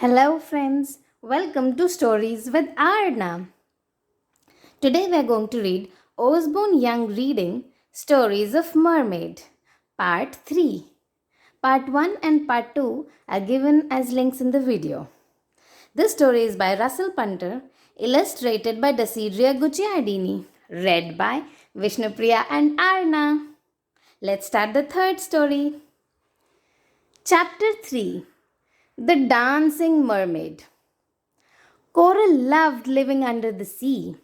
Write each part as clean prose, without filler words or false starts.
Hello, friends. Welcome to Stories with Arna. Today we are going to read Usborne Young Reading Stories of Mermaid, Part 3. Part 1 and Part 2 are given as links in the video. This story is by Russell Punter, illustrated by Desidria Gucciardini, read by Vishnupriya and Arna. Let's start the third story. Chapter 3 The Dancing Mermaid. Coral loved living under the sea.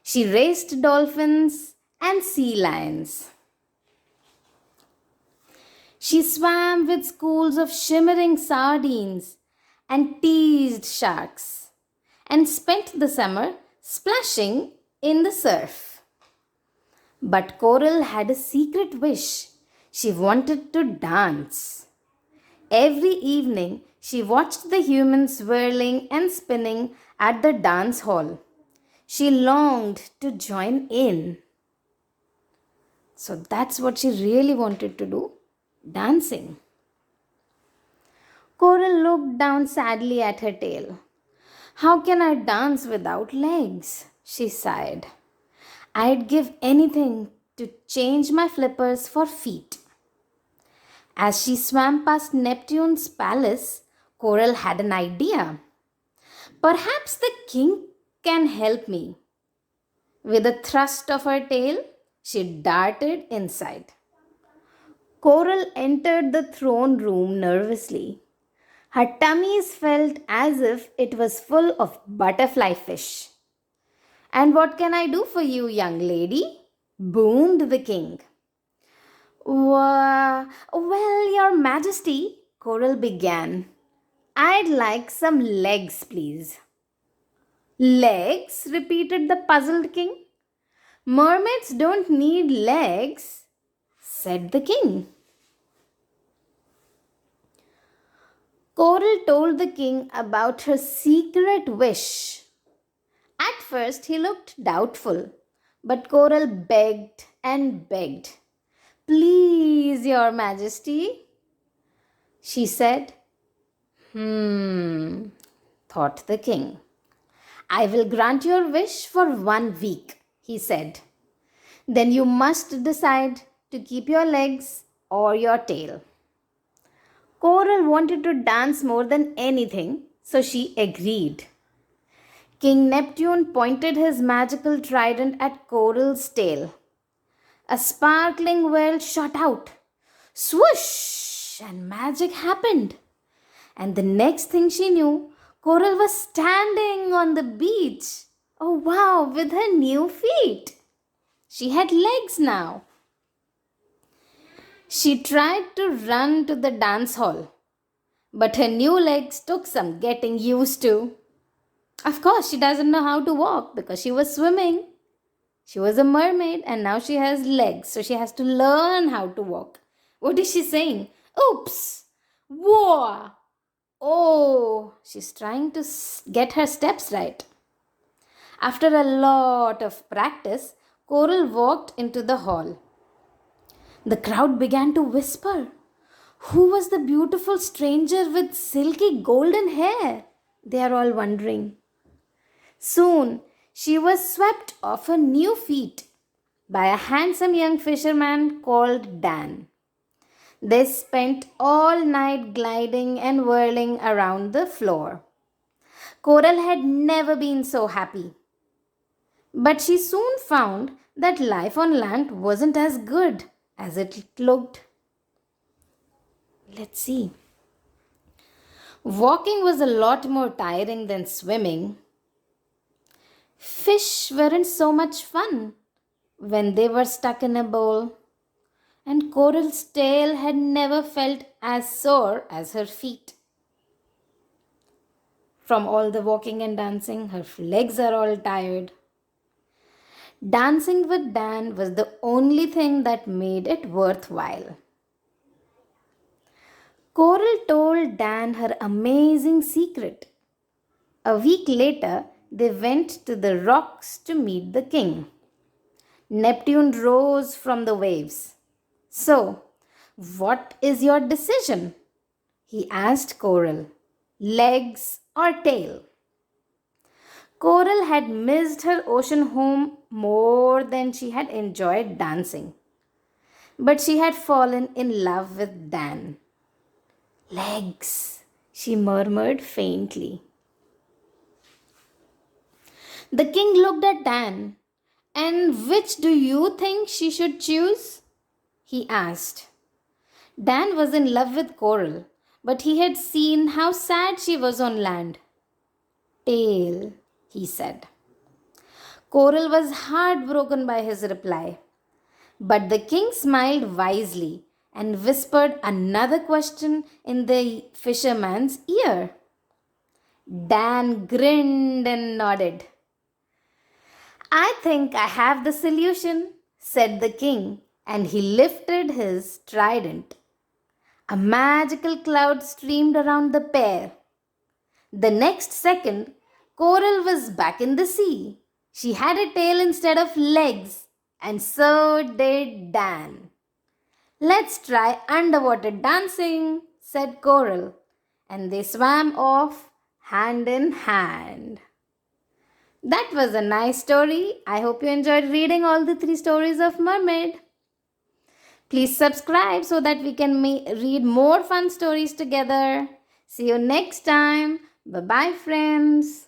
She raced dolphins and sea lions. She swam with schools of shimmering sardines and teased sharks and spent the summer splashing in the surf. But Coral had a secret wish. She wanted to dance. Every evening, she watched the humans whirling and spinning at the dance hall. She longed to join in. So that's what she really wanted to do, dancing. Coral looked down sadly at her tail. How can I dance without legs? She sighed. I'd give anything to change my flippers for feet. As she swam past Neptune's palace, Coral had an idea. Perhaps the king can help me. With a thrust of her tail, she darted inside. Coral entered the throne room nervously. Her tummy felt as if it was full of butterfly fish. And what can I do for you, young lady? Boomed the king. Well, Your Majesty, Coral began. I'd like some legs, please. Legs? Repeated the puzzled king. Mermaids don't need legs, said the king. Coral told the king about her secret wish. At first, he looked doubtful, but Coral begged and begged. Please, Your Majesty, she said. Thought the king. I will grant your wish for 1 week, he said. Then you must decide to keep your legs or your tail. Coral wanted to dance more than anything, so she agreed. King Neptune pointed his magical trident at Coral's tail. A sparkling whirl shot out. Swoosh! And magic happened. And the next thing she knew, Coral was standing on the beach. Oh wow, with her new feet. She had legs now. She tried to run to the dance hall, but her new legs took some getting used to. Of course, she doesn't know how to walk because she was swimming. She was a mermaid and now she has legs, so she has to learn how to walk. What is she saying? Oops! Whoa! Oh, she's trying to get her steps right. After a lot of practice, Coral walked into the hall. The crowd began to whisper. Who was the beautiful stranger with silky golden hair? They are all wondering. Soon, she was swept off her new feet by a handsome young fisherman called Dan. They spent all night gliding and whirling around the floor. Coral had never been so happy. But she soon found that life on land wasn't as good as it looked. Let's see. Walking was a lot more tiring than swimming. Fish weren't so much fun when they were stuck in a bowl. And Coral's tail had never felt as sore as her feet. From all the walking and dancing, her legs are all tired. Dancing with Dan was the only thing that made it worthwhile. Coral told Dan her amazing secret. A week later, they went to the rocks to meet the king. Neptune rose from the waves. So, what is your decision? He asked Coral. legs, or tail. Coral had missed her ocean home more than she had enjoyed dancing. But she had fallen in love with Dan. Legs, she murmured faintly. The king looked at Dan. And which do you think she should choose? He asked. Dan was in love with Coral, but he had seen how sad she was on land. Tail, he said. Coral was heartbroken by his reply. But the king smiled wisely and whispered another question in the fisherman's ear. Dan grinned and nodded. I think I have the solution, said the king, and he lifted his trident. A magical cloud streamed around the pair. The next second, Coral was back in the sea. She had a tail instead of legs, and so did Dan. Let's try underwater dancing, said Coral, and they swam off hand in hand. That was a nice story. I hope you enjoyed reading all the 3 stories of Mermaid. Please subscribe so that we can read more fun stories together. See you next time. Bye bye, friends.